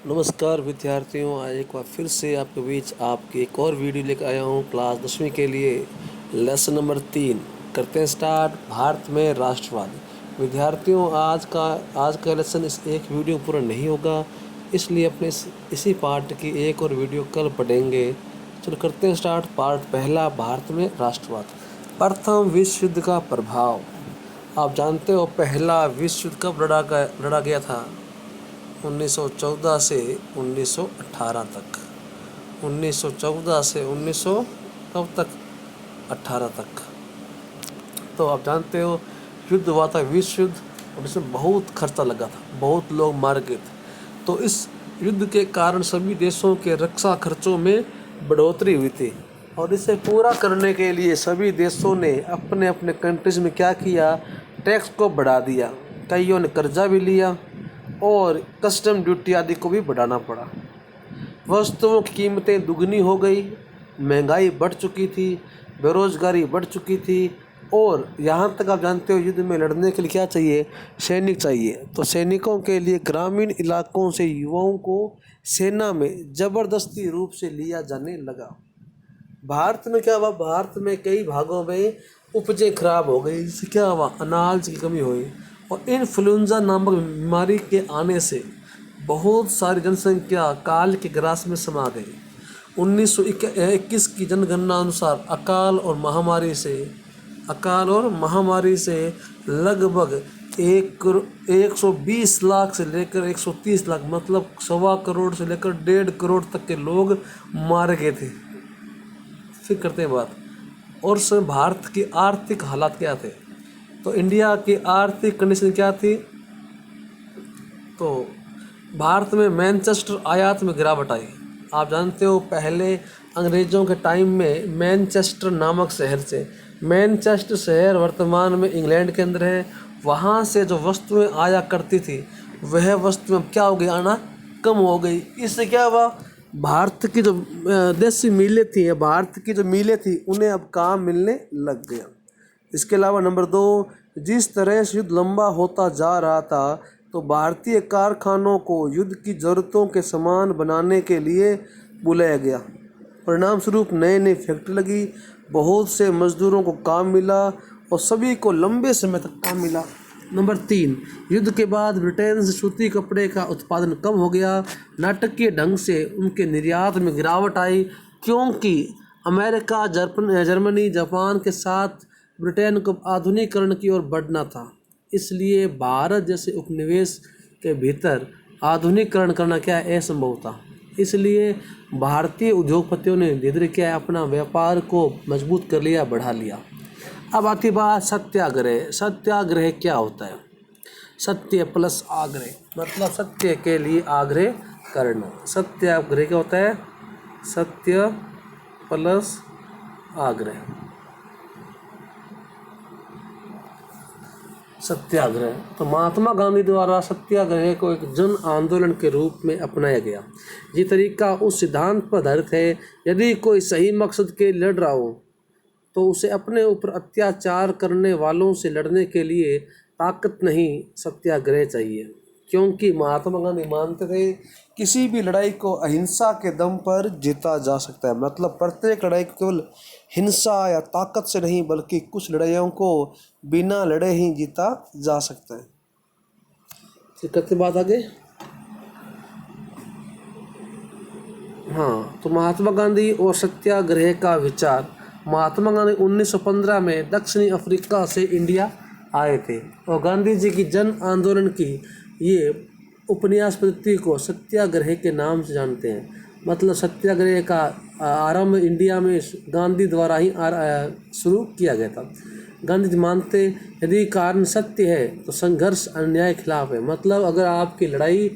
नमस्कार विद्यार्थियों, आज एक बार फिर से आपके बीच आपकी एक और वीडियो लेकर आया हूँ क्लास 10वीं के लिए। लेसन नंबर 3 करते हैं स्टार्ट। भारत में राष्ट्रवाद। विद्यार्थियों, आज का लेसन इस एक वीडियो में पूरा नहीं होगा, इसलिए अपने इसी पार्ट की एक और वीडियो कल पढ़ेंगे। चलो करते हैं स्टार्ट। पार्ट पहला, भारत में राष्ट्रवाद। प्रथम विश्व युद्ध का प्रभाव। आप जानते हो पहला विश्व युद्ध कब लड़ा गया था? 1914 से 1918 तक। 1914 से 1900 कब तक? 18 तक। तो आप जानते हो युद्ध हुआ था, विश्व युद्ध, और इसमें बहुत खर्चा लगा था, बहुत लोग मारे गए थे। तो इस युद्ध के कारण सभी देशों के रक्षा खर्चों में बढ़ोतरी हुई थी, और इसे पूरा करने के लिए सभी देशों ने अपने अपने कंट्रीज में क्या किया? टैक्स को बढ़ा दिया। कईयों ने कर्जा भी लिया और कस्टम ड्यूटी आदि को भी बढ़ाना पड़ा। वस्तुओं की कीमतें दुगनी हो गई, महंगाई बढ़ चुकी थी, बेरोजगारी बढ़ चुकी थी, और यहाँ तक आप जानते हो युद्ध में लड़ने के लिए क्या चाहिए? सैनिक चाहिए। तो सैनिकों के लिए ग्रामीण इलाकों से युवाओं को सेना में ज़बरदस्ती रूप से लिया जाने लगा। भारत में क्या हुआ? भारत में कई भागों में उपजें खराब हो गई, जिससे क्या हुआ? अनाज की कमी हुई, और इन्फ्लुएंजा नामक बीमारी के आने से बहुत सारी जनसंख्या काल के ग्रास में समा गई। 1921 की जनगणना अनुसार अकाल और महामारी से लगभग 120 लाख से लेकर 130 लाख, मतलब 1.25 करोड़ से लेकर 1.5 करोड़ तक के लोग मारे गए थे। फिर करते हैं बात, और उसमें भारत की आर्थिक हालात क्या थे? तो इंडिया की आर्थिक कंडीशन क्या थी? तो भारत में मैनचेस्टर आयात में गिरावट आई। आप जानते हो पहले अंग्रेज़ों के टाइम में मैनचेस्टर नामक शहर से, मैनचेस्टर शहर वर्तमान में इंग्लैंड के अंदर है, वहाँ से जो वस्तुएं आया करती थी वह वस्तुएं क्या हो गई? आना कम हो गई। इससे क्या हुआ? भारत की जो देसी मिलें थी, भारत की जो मिलें थी, उन्हें अब काम मिलने लग गया। इसके अलावा नंबर 2, जिस तरह से युद्ध लंबा होता जा रहा था, तो भारतीय कारखानों को युद्ध की ज़रूरतों के सामान बनाने के लिए बुलाया गया। परिणाम स्वरूप नई नई फैक्ट्री लगी, बहुत से मजदूरों को काम मिला, और सभी को लंबे समय तक काम मिला। नंबर 3, युद्ध के बाद ब्रिटेन से सूती कपड़े का उत्पादन कम हो गया। नाटकीय ढंग से उनके निर्यात में गिरावट आई, क्योंकि अमेरिका, जर्मनी, जापान के साथ ब्रिटेन को आधुनिकीकरण की ओर बढ़ना था। इसलिए भारत जैसे उपनिवेश के भीतर आधुनिकीकरण करना क्या है? असंभव था। इसलिए भारतीय उद्योगपतियों ने धीरे धीरे क्या है? अपना व्यापार को मजबूत कर लिया, बढ़ा लिया। अब आती बात सत्याग्रह। सत्याग्रह क्या होता है? सत्य प्लस आग्रह, मतलब सत्य के लिए आग्रह करना। सत्याग्रह क्या होता है? सत्य प्लस आग्रह। सत्याग्रह। तो महात्मा गांधी द्वारा सत्याग्रह को एक जन आंदोलन के रूप में अपनाया गया। ये तरीका उस सिद्धांत पर आधारित है, यदि कोई सही मकसद के लिए लड़ रहा हो तो उसे अपने ऊपर अत्याचार करने वालों से लड़ने के लिए ताकत नहीं, सत्याग्रह चाहिए। क्योंकि महात्मा गांधी मानते थे किसी भी लड़ाई को अहिंसा के दम पर जीता जा सकता है। मतलब प्रत्येक लड़ाई को केवल हिंसा या ताकत से नहीं, बल्कि कुछ लड़ाइयों को बिना लड़े ही जीता जा सकता है। तो करते बात आगे। हाँ, तो महात्मा गांधी और सत्याग्रह का विचार। महात्मा गांधी 1915 में दक्षिणी अफ्रीका से इंडिया आए थे, और गांधी जी की जन आंदोलन की ये उपन्यास पद्धति को सत्याग्रह के नाम से जानते हैं। मतलब सत्याग्रह का आरंभ इंडिया में गांधी द्वारा ही शुरू किया गया था। गांधी जी मानते यदि कारण सत्य है तो संघर्ष अन्याय के खिलाफ है। मतलब अगर आपकी लड़ाई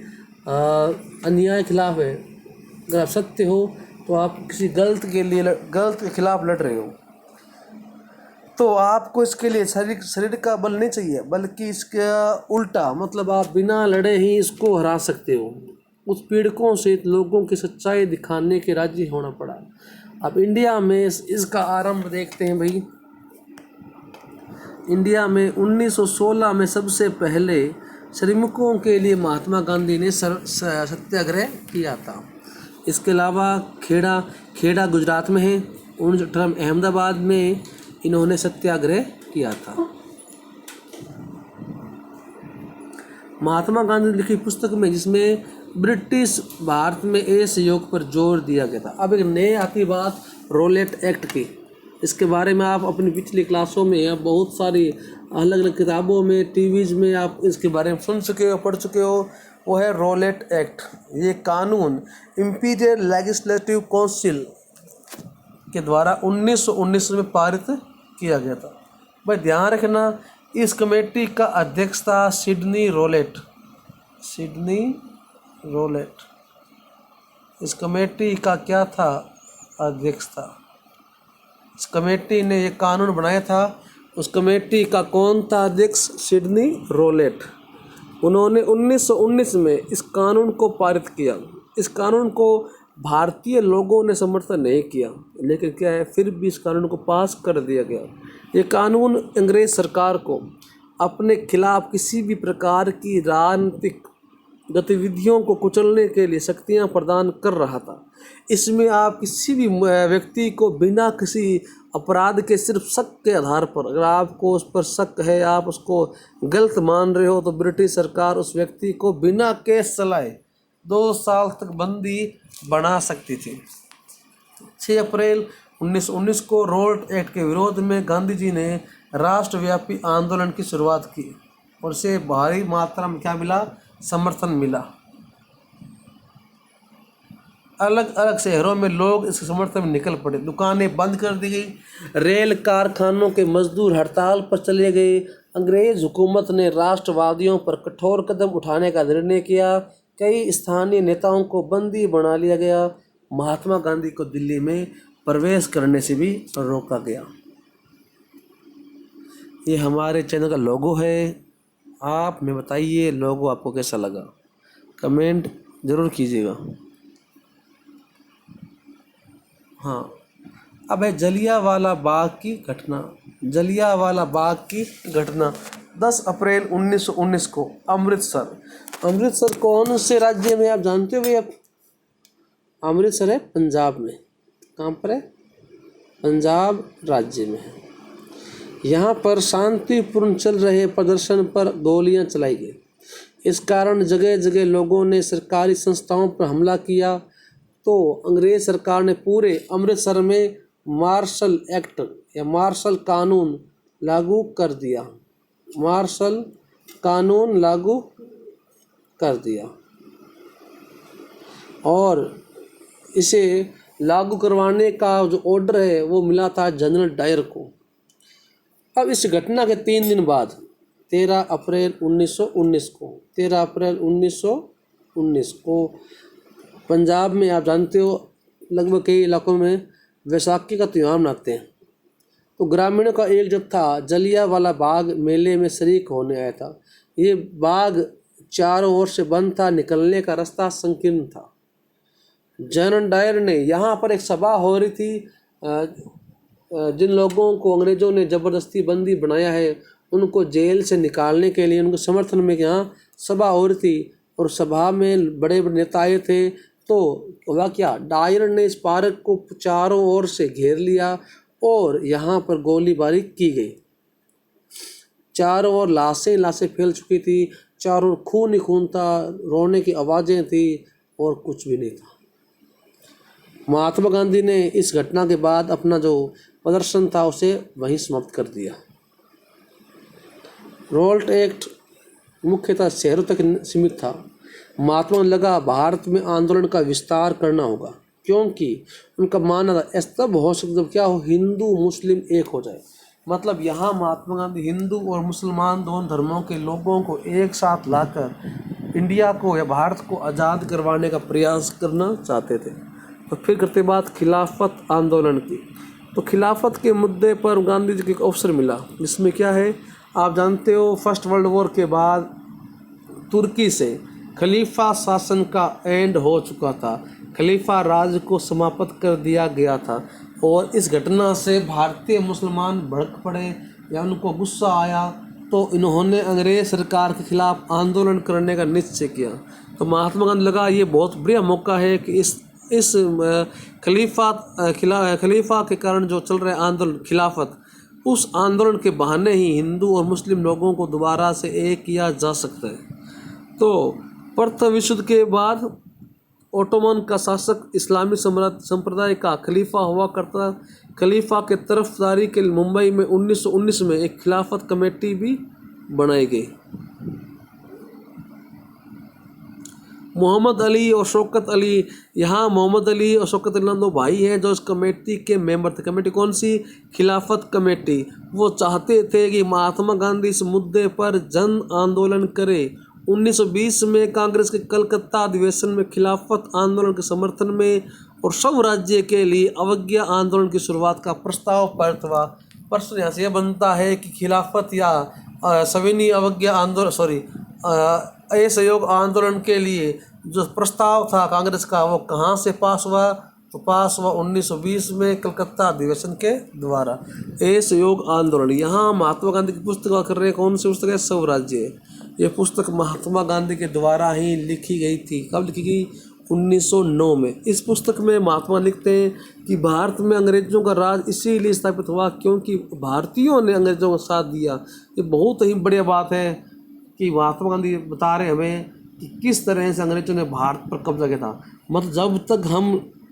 अन्याय के खिलाफ है, अगर आप सत्य हो तो आप किसी गलत के खिलाफ लड़ रहे हो, तो आपको इसके लिए शरीर का बल नहीं चाहिए, बल्कि इसका उल्टा, मतलब आप बिना लड़े ही इसको हरा सकते हो। उस पीड़कों से लोगों की सच्चाई दिखाने के राजी होना पड़ा। अब इंडिया में इसका आरंभ देखते हैं भाई। इंडिया में 1916 में सबसे पहले श्रमिकों के लिए महात्मा गांधी ने सत्याग्रह किया था। इसके अलावा खेड़ा गुजरात में है। 1918 में अहमदाबाद में इन्होंने सत्याग्रह किया था। महात्मा गांधी ने लिखी पुस्तक में जिसमें ब्रिटिश भारत में असहयोग पर जोर दिया गया था। अब एक नई आती बात रोलेट एक्ट की। इसके बारे में आप अपनी पिछली क्लासों में या बहुत सारी अलग अलग किताबों में, टीवीज़ में आप इसके बारे में सुन चुके हो, पढ़ चुके हो। वो है रोलेट एक्ट। ये कानून इंपीरियल लेजिस्लेटिव काउंसिल के द्वारा 1919 में पारित किया गया था। भाई ध्यान रखना, इस कमेटी का अध्यक्ष था सिडनी रोलेट। इस कमेटी का क्या था? अध्यक्ष था। इस कमेटी ने ये कानून बनाया था। उस कमेटी का कौन था अध्यक्ष? Sidney Rowlatt. उन्होंने 1919 में इस कानून को पारित किया। इस कानून को भारतीय लोगों ने समर्थन नहीं किया, लेकिन क्या है, फिर भी इस कानून को पास कर दिया गया। ये कानून अंग्रेज सरकार को अपने खिलाफ किसी भी प्रकार की राजनीतिक गतिविधियों को कुचलने के लिए शक्तियां प्रदान कर रहा था। इसमें आप किसी भी व्यक्ति को बिना किसी अपराध के सिर्फ शक के आधार पर, अगर आपको उस पर शक है, आप उसको गलत मान रहे हो, तो ब्रिटिश सरकार उस व्यक्ति को बिना केस चलाए 2 साल तक बंदी बना सकती थी। 6 अप्रैल 1919 को रोलेट एक्ट के विरोध में गांधी जी ने राष्ट्रव्यापी आंदोलन की शुरुआत की और इसे भारी मात्रा में क्या मिला? समर्थन मिला। अलग अलग शहरों में लोग इस समर्थन में निकल पड़े। दुकानें बंद कर दी गई। रेल कारखानों के मजदूर हड़ताल पर चले गए। अंग्रेज हुकूमत ने राष्ट्रवादियों पर कठोर कदम उठाने का निर्णय किया। कई स्थानीय नेताओं को बंदी बना लिया गया। महात्मा गांधी को दिल्ली में प्रवेश करने से भी रोका गया। ये हमारे चैनल का लोगो है। आप में बताइए लोगो आपको कैसा लगा, कमेंट ज़रूर कीजिएगा। हाँ, अब है जलियांवाला बाग की घटना। 10 अप्रैल 1919 को अमृतसर कौन से राज्य में आप जानते हो? आप अमृतसर है पंजाब में। कहाँ पर है? पंजाब राज्य में है। यहाँ पर शांतिपूर्ण चल रहे प्रदर्शन पर गोलियां चलाई गई। इस कारण जगह जगह लोगों ने सरकारी संस्थाओं पर हमला किया। तो अंग्रेज सरकार ने पूरे अमृतसर में मार्शल एक्ट या मार्शल कानून लागू कर दिया। और इसे लागू करवाने का जो ऑर्डर है वो मिला था जनरल डायर को। अब इस घटना के 3 दिन बाद 13 अप्रैल 1919 को पंजाब में आप जानते हो लगभग कई इलाकों में वैसाखी का त्यौहार मनाते हैं। तो ग्रामीणों का एक जत्था जलियांवाला बाग मेले में शरीक होने आया था। ये बाग चारों ओर से बंद था, निकलने का रास्ता संकीर्ण था। जनरल डायर ने यहाँ पर एक सभा हो रही थी। जिन लोगों को अंग्रेज़ों ने ज़बरदस्ती बंदी बनाया है उनको जेल से निकालने के लिए उनके समर्थन में यहाँ सभा हो रही थी। और सभा में बड़े बड़े नेता आए थे। तो हुआ क्या, डायर ने इस पार्क को चारों ओर से घेर लिया और यहाँ पर गोलीबारी की गई। चारों ओर लाशें फैल चुकी थी। चारों ओर खून ही खून था, रोने की आवाज़ें थी और कुछ भी नहीं था। महात्मा गांधी ने इस घटना के बाद अपना जो प्रदर्शन था उसे वहीं समाप्त कर दिया। रोलेट एक्ट मुख्यतः शहरों तक सीमित था। महात्मा लगा भारत में आंदोलन का विस्तार करना होगा, क्योंकि उनका मानना था ऐसा तब हो सकता जब क्या हो, हिंदू मुस्लिम एक हो जाए। मतलब यहाँ महात्मा गांधी हिंदू और मुसलमान दोनों धर्मों के लोगों को एक साथ लाकर इंडिया को या भारत को आज़ाद करवाने का प्रयास करना चाहते थे। तो फिर करते बात खिलाफत आंदोलन की। तो खिलाफत के मुद्दे पर गांधी जी को एक अवसर मिला, जिसमें क्या है आप जानते हो, फर्स्ट वर्ल्ड वॉर के बाद तुर्की से खलीफा शासन का एंड हो चुका था। खलीफा राज को समाप्त कर दिया गया था और इस घटना से भारतीय मुसलमान भड़क पड़े या उनको गुस्सा आया तो इन्होंने अंग्रेज सरकार के खिलाफ आंदोलन करने का निश्चय किया। तो महात्मा गांधी लगा ये बहुत बढ़िया मौका है कि इस खलीफा के कारण जो चल रहे आंदोलन खिलाफत, उस आंदोलन के बहाने ही हिंदू और मुस्लिम लोगों को दोबारा से एक किया जा सकता है। तो प्रथम विश्व युद्ध के बाद ओटोमन का शासक इस्लामी संप्रदाय का खलीफा हुआ करता। खलीफा के तरफदारी के लिए मुंबई में 1919 में एक खिलाफत कमेटी भी बनाई गई। मोहम्मद अली और शौकत अली, यहाँ मोहम्मद अली और शौकत अली दो भाई हैं जो इस कमेटी के मेंबर थे। कमेटी कौन सी? खिलाफत कमेटी। वो चाहते थे कि महात्मा गांधी इस मुद्दे पर जन आंदोलन करे। 1920 में कांग्रेस के कलकत्ता अधिवेशन में खिलाफत आंदोलन के समर्थन में और स्वराज्य के लिए अवज्ञा आंदोलन की शुरुआत का प्रस्ताव पारित हुआ। प्रश्न यहाँ से यह बनता है कि खिलाफत या सविनय अवज्ञा आंदोलन असहयोग आंदोलन के लिए जो प्रस्ताव था कांग्रेस का, वो कहाँ से पास हुआ? तो पास हुआ 1920 में कलकत्ता अधिवेशन के द्वारा। असहयोग आंदोलन, यहाँ महात्मा गांधी की पुस्तक कर रहे हैं। कौन सी पुस्तक है? स्वराज्य। ये पुस्तक महात्मा गांधी के द्वारा ही लिखी गई थी। कब लिखी गई? 1909 में। इस पुस्तक में महात्मा लिखते हैं कि भारत में अंग्रेजों का राज इसीलिए स्थापित हुआ क्योंकि भारतीयों ने अंग्रेजों का साथ दिया। ये बहुत ही बढ़िया बात है कि महात्मा गांधी बता रहे हमें कि किस तरह से अंग्रेजों ने भारत पर कब्जा किया था। मतलब जब तक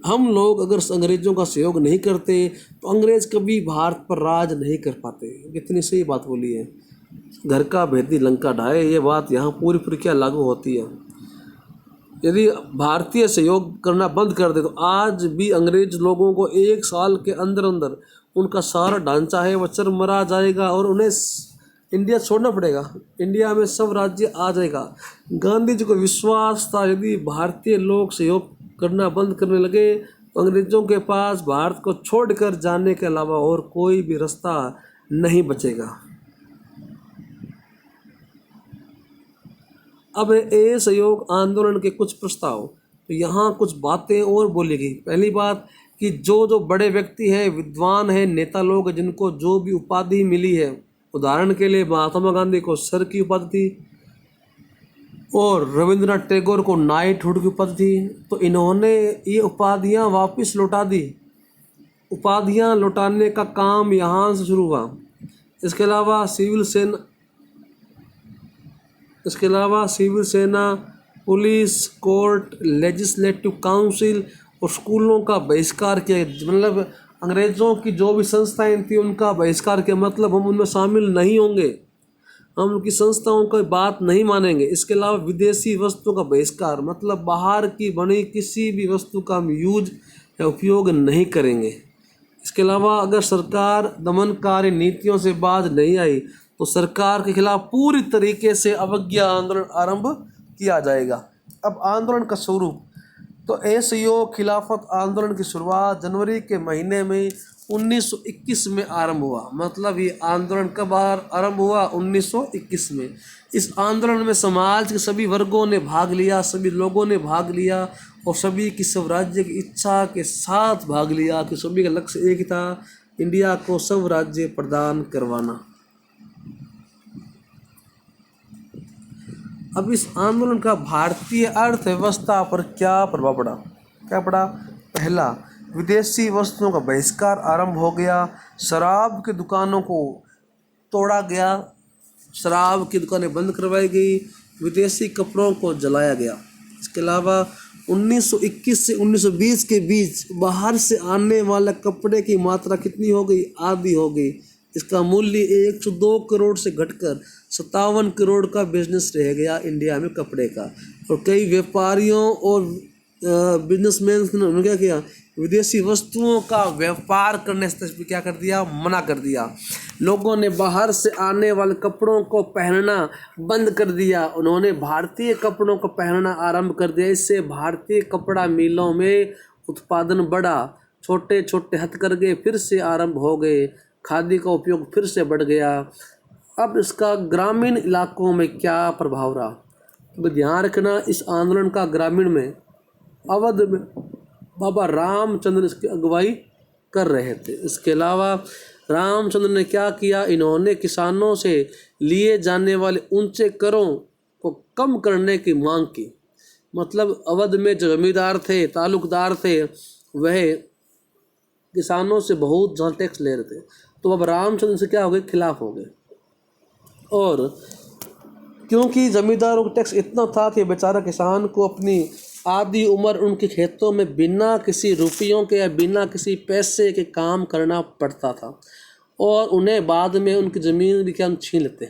हम लोग अगर अंग्रेजों का सहयोग नहीं करते तो अंग्रेज कभी भारत पर राज नहीं कर पाते। कितनी सही बात बोली है। घर का भेदी लंका ढाए, ये बात यहाँ पूरी प्रक्रिया लागू होती है। यदि भारतीय सहयोग करना बंद कर दे तो आज भी अंग्रेज लोगों को 1 साल के अंदर अंदर उनका सारा ढांचा है वह चरमरा जाएगा और उन्हें इंडिया छोड़ना पड़ेगा। इंडिया में सब राज्य आ जाएगा। गांधी जी को विश्वास था यदि भारतीय लोग सहयोग करना बंद करने लगे तो अंग्रेजों के पास भारत को छोड़कर जाने के अलावा और कोई भी रास्ता नहीं बचेगा। अब असहयोग आंदोलन के कुछ प्रस्ताव, तो यहाँ कुछ बातें और बोली गई। पहली बात कि जो बड़े व्यक्ति हैं, विद्वान हैं, नेता लोग जिनको जो भी उपाधि मिली है, उदाहरण के लिए महात्मा गांधी को सर की उपाधि थी और रविंद्रनाथ टैगोर को नाइटहुड की उपाधि थी, तो इन्होंने ये उपाधियाँ वापस लौटा दी। उपाधियाँ लौटाने का काम यहाँ से शुरू हुआ। इसके अलावा सिविल सेना, पुलिस, कोर्ट, लेजिस्लेटिव काउंसिल और स्कूलों का बहिष्कार किया। मतलब अंग्रेज़ों की जो भी संस्थाएं थी उनका बहिष्कार किया। मतलब हम उनमें शामिल नहीं होंगे, हम उनकी संस्थाओं की बात नहीं मानेंगे। इसके अलावा विदेशी वस्तुओं का बहिष्कार, मतलब बाहर की बनी किसी भी वस्तु का हम यूज या उपयोग नहीं करेंगे। इसके अलावा अगर सरकार दमनकारी नीतियों से बाज नहीं आई तो सरकार के खिलाफ पूरी तरीके से अवज्ञा आंदोलन आरंभ किया जाएगा। अब आंदोलन का स्वरूप, तो असहयोग खिलाफत आंदोलन की शुरुआत जनवरी के महीने में 1921 में आरंभ हुआ। मतलब ये आंदोलन कब आरंभ हुआ? 1921 में। इस आंदोलन में समाज के सभी वर्गों ने भाग लिया, सभी लोगों ने भाग लिया और सभी की स्वराज्य की इच्छा के साथ भाग लिया कि सभी का लक्ष्य एक था, इंडिया को स्वराज्य प्रदान करवाना। अब इस आंदोलन का भारतीय अर्थव्यवस्था पर क्या प्रभाव पड़ा? क्या पड़ा? पहला, विदेशी वस्तुओं का बहिष्कार आरंभ हो गया। शराब की दुकानों को तोड़ा गया, शराब की दुकानें बंद करवाई गई, विदेशी कपड़ों को जलाया गया। इसके अलावा 1921 से 1920 के बीच बाहर से आने वाले कपड़े की मात्रा कितनी हो गई? आधी हो गई। इसका मूल्य 102 करोड़ से घटकर 57 करोड़ का बिजनेस रह गया इंडिया में कपड़े का। और कई व्यापारियों और बिजनेसमैन ने क्या किया? विदेशी वस्तुओं का व्यापार करने से क्या कर दिया? मना कर दिया। लोगों ने बाहर से आने वाले कपड़ों को पहनना बंद कर दिया, उन्होंने भारतीय कपड़ों को पहनना आरंभ कर दिया। इससे भारतीय कपड़ा मिलों में उत्पादन बढ़ा, छोटे छोटे हथकरघे फिर से आरंभ हो गए, खादी का उपयोग फिर से बढ़ गया। अब इसका ग्रामीण इलाकों में क्या प्रभाव रहा? तो ध्यान रखना, इस आंदोलन का ग्रामीण में अवध में बाबा रामचंद्र इसकी अगुवाई कर रहे थे। इसके अलावा रामचंद्र ने क्या किया, इन्होंने किसानों से लिए जाने वाले ऊंचे करों को कम करने की मांग की। मतलब अवध में जो जमींदार थे, तालुकदार थे, वह किसानों से बहुत ज़्यादा टैक्स ले रहे थे। तो अब रामचंद्र से क्या हो गए, खिलाफ हो गए। और क्योंकि ज़मींदारों का टैक्स इतना था कि बेचारा किसान को अपनी आधी उम्र उनके खेतों में बिना किसी रुपयों के या बिना किसी पैसे के काम करना पड़ता था, और उन्हें बाद में उनकी ज़मीन भी क्या छीन लेते।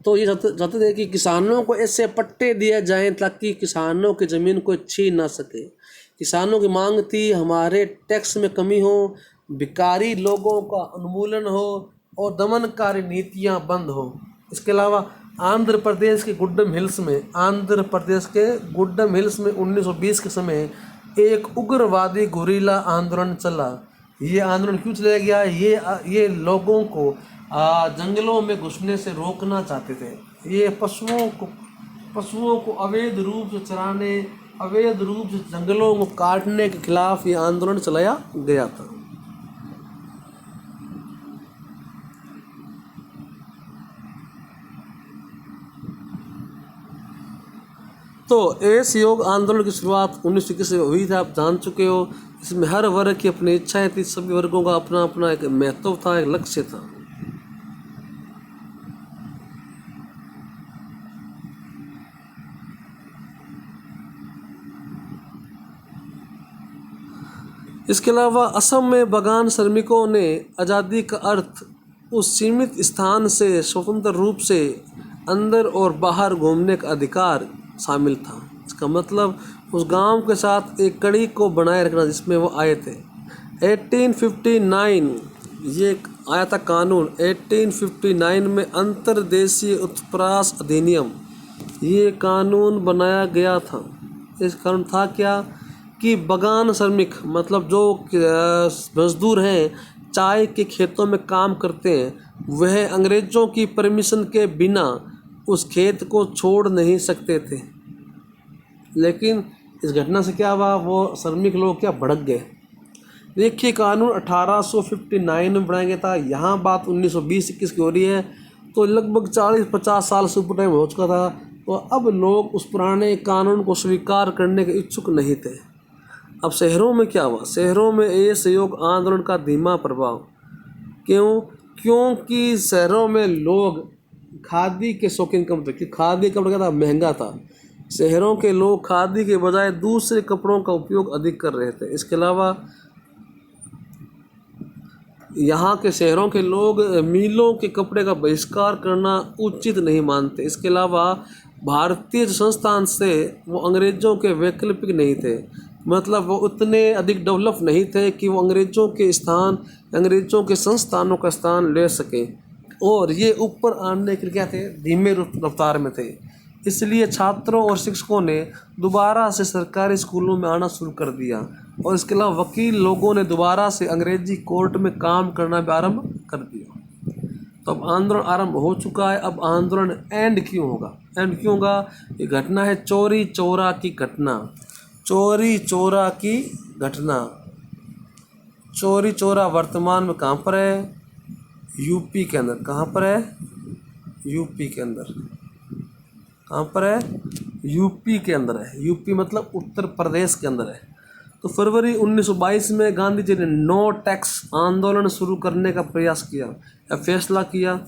तो ये चाहते थे कि किसानों को ऐसे पट्टे दिए जाएं ताकि किसानों की ज़मीन को छीन ना सके। किसानों की मांग थी हमारे टैक्स में कमी हो, भिखारी लोगों का उन्मूलन हो और दमनकारी नीतियां बंद हो। इसके अलावा आंध्र प्रदेश के गुड्डम हिल्स में 1920 के समय एक उग्रवादी गुरीला आंदोलन चला। ये आंदोलन क्यों चलाया गया, ये लोगों को जंगलों में घुसने से रोकना चाहते थे। ये पशुओं को अवैध रूप से चराने, अवैध रूप से जंगलों को काटने के खिलाफ ये आंदोलन चलाया गया था। तो असहयोग आंदोलन की शुरुआत 1921 में हुई थी, आप जान चुके हो। इसमें हर वर्ग की अपनी इच्छाएं थी, सभी वर्गों का अपना अपना एक महत्व था, एक लक्ष्य था। इसके अलावा असम में बागान श्रमिकों ने आज़ादी का अर्थ उस सीमित स्थान से स्वतंत्र रूप से अंदर और बाहर घूमने का अधिकार शामिल था। इसका मतलब उस गांव के साथ एक कड़ी को बनाए रखना जिसमें वो आए थे। 1859 ये आया था कानून। 1859 में अंतर्देशीय उत्प्रास अधिनियम, ये कानून बनाया गया था। इस कानून था क्या कि बागान श्रमिक मतलब जो मजदूर हैं, चाय के खेतों में काम करते हैं, वह अंग्रेज़ों की परमिशन के बिना उस खेत को छोड़ नहीं सकते थे। लेकिन इस घटना से क्या हुआ, वो श्रमिक लोग क्या भड़क गए। देखिए कानून 1859 में बनाया गया था, यहाँ बात 1920-21 की हो रही है, तो लगभग 40-50 साल से ऊपर टाइम हो चुका था। तो अब लोग उस पुराने कानून को स्वीकार करने के इच्छुक नहीं थे। अब शहरों में क्या हुआ, शहरों में असहयोग आंदोलन का धीमा प्रभाव। क्योंकि शहरों में लोग खादी के शौकीन कम थे, क्योंकि खादी कपड़ा क्या था, महंगा था। शहरों के लोग खादी के बजाय दूसरे कपड़ों का उपयोग अधिक कर रहे थे। इसके अलावा यहाँ के शहरों के लोग मिलों के कपड़े का बहिष्कार करना उचित नहीं मानते। इसके अलावा भारतीय संस्थान से वो अंग्रेज़ों के वैकल्पिक नहीं थे, मतलब वो उतने अधिक डेवलप नहीं थे कि वो अंग्रेज़ों के संस्थानों का स्थान ले सके, और ये ऊपर आने के लिए क्या थे, धीमे रफ्तार में थे। इसलिए छात्रों और शिक्षकों ने दोबारा से सरकारी स्कूलों में आना शुरू कर दिया, और इसके अलावा वकील लोगों ने दोबारा से अंग्रेजी कोर्ट में काम करना भी आरंभ कर दिया। तो अब आंदोलन आरंभ हो चुका है। अब आंदोलन एंड क्यों होगा, ये घटना है चौरी चौरा की घटना। चौरी चौरा वर्तमान में कहाँ पर है, यूपी के अंदर। कहाँ पर है, यूपी के अंदर। कहाँ पर है, यूपी के अंदर है। यूपी मतलब उत्तर प्रदेश के अंदर है। तो फरवरी 1922 में गांधी जी ने नो टैक्स आंदोलन शुरू करने का प्रयास किया या फैसला किया।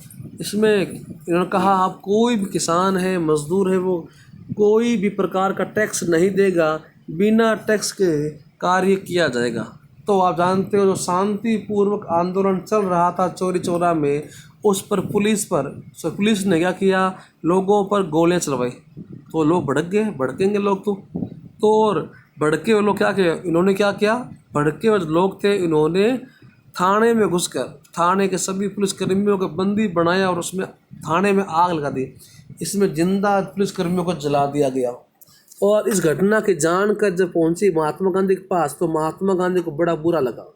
इसमें इन्होंने कहा आप कोई भी किसान है, मजदूर है, वो कोई भी प्रकार का टैक्स नहीं देगा, बिना टैक्स के कार्य किया जाएगा। तो आप जानते हो जो शांतिपूर्वक आंदोलन चल रहा था चौरी चौरा में, उस पर पुलिस ने क्या किया, लोगों पर गोलियां चलवाई। तो लोग भड़केंगे लोग तो और भड़के हुए लोग क्या किया, इन्होंने क्या किया, भड़के हुए लोग थे, इन्होंने थाने में घुसकर थाने के सभी पुलिसकर्मियों को बंदी बनाया और उसमें थाने में आग लगा दी। इसमें जिंदा पुलिसकर्मियों को जला दिया गया। और इस घटना की जानकर जब पहुंची महात्मा गांधी के पास, तो महात्मा गांधी को बड़ा बुरा लगा।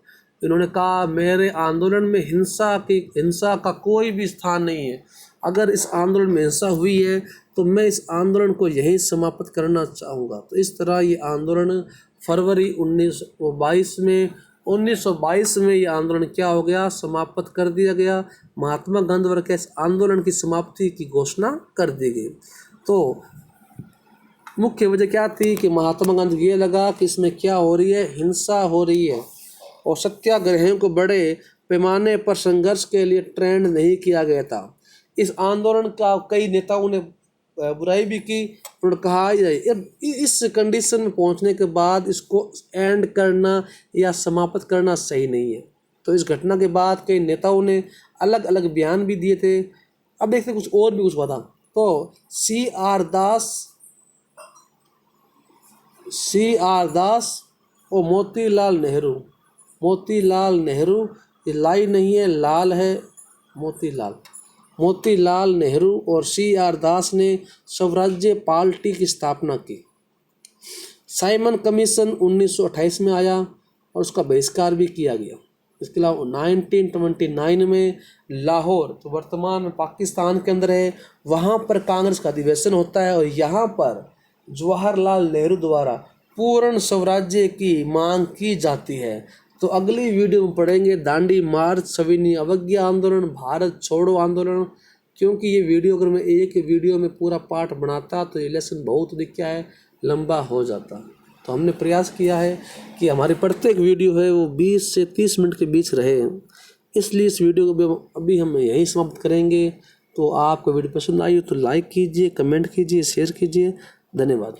इन्होंने कहा मेरे आंदोलन में हिंसा का कोई भी स्थान नहीं है। अगर इस आंदोलन में हिंसा हुई है तो मैं इस आंदोलन को यहीं समाप्त करना चाहूँगा। तो इस तरह ये आंदोलन फरवरी 1922 में 1922 में ये आंदोलन क्या हो गया, समाप्त कर दिया गया। महात्मा गांधी द्वारा इस आंदोलन की समाप्ति की घोषणा कर दी गई। तो मुख्य वजह क्या थी कि महात्मा गांधी को ये लगा कि इसमें क्या हो रही है, हिंसा हो रही है, और सत्याग्रहियों को बड़े पैमाने पर संघर्ष के लिए ट्रेंड नहीं किया गया था। इस आंदोलन का कई नेताओं ने बुराई भी की। उन्होंने कहा इस कंडीशन में पहुंचने के बाद इसको एंड करना या समाप्त करना सही नहीं है। तो इस घटना के बाद कई नेताओं ने अलग अलग बयान भी दिए थे। अब देखते कुछ और भी कुछ बता। तो सी आर दास और मोतीलाल नेहरू, ये लाई नहीं है, लाल है, मोतीलाल नेहरू और सी आर दास ने स्वराज्य पार्टी की स्थापना की। साइमन कमीशन 1928 में आया और उसका बहिष्कार भी किया गया। इसके अलावा 1929 में लाहौर, तो वर्तमान में पाकिस्तान के अंदर है, वहाँ पर कांग्रेस का अधिवेशन होता है और यहाँ पर जवाहरलाल नेहरू द्वारा पूर्ण स्वराज्य की मांग की जाती है। तो अगली वीडियो में पढ़ेंगे दांडी मार्च, सविनय अवज्ञा आंदोलन, भारत छोड़ो आंदोलन। क्योंकि ये वीडियो अगर मैं एक वीडियो में पूरा पार्ट बनाता तो ये लेसन बहुत अधिक क्या है, लंबा हो जाता। तो हमने प्रयास किया है कि हमारी प्रत्येक वीडियो है वो 20 से 30 मिनट के बीच रहे, इसलिए इस वीडियो को अभी हम यहीं समाप्त करेंगे। तो आपको वीडियो पसंद आई हो तो लाइक कीजिए, कमेंट कीजिए, शेयर कीजिए। धन्यवाद।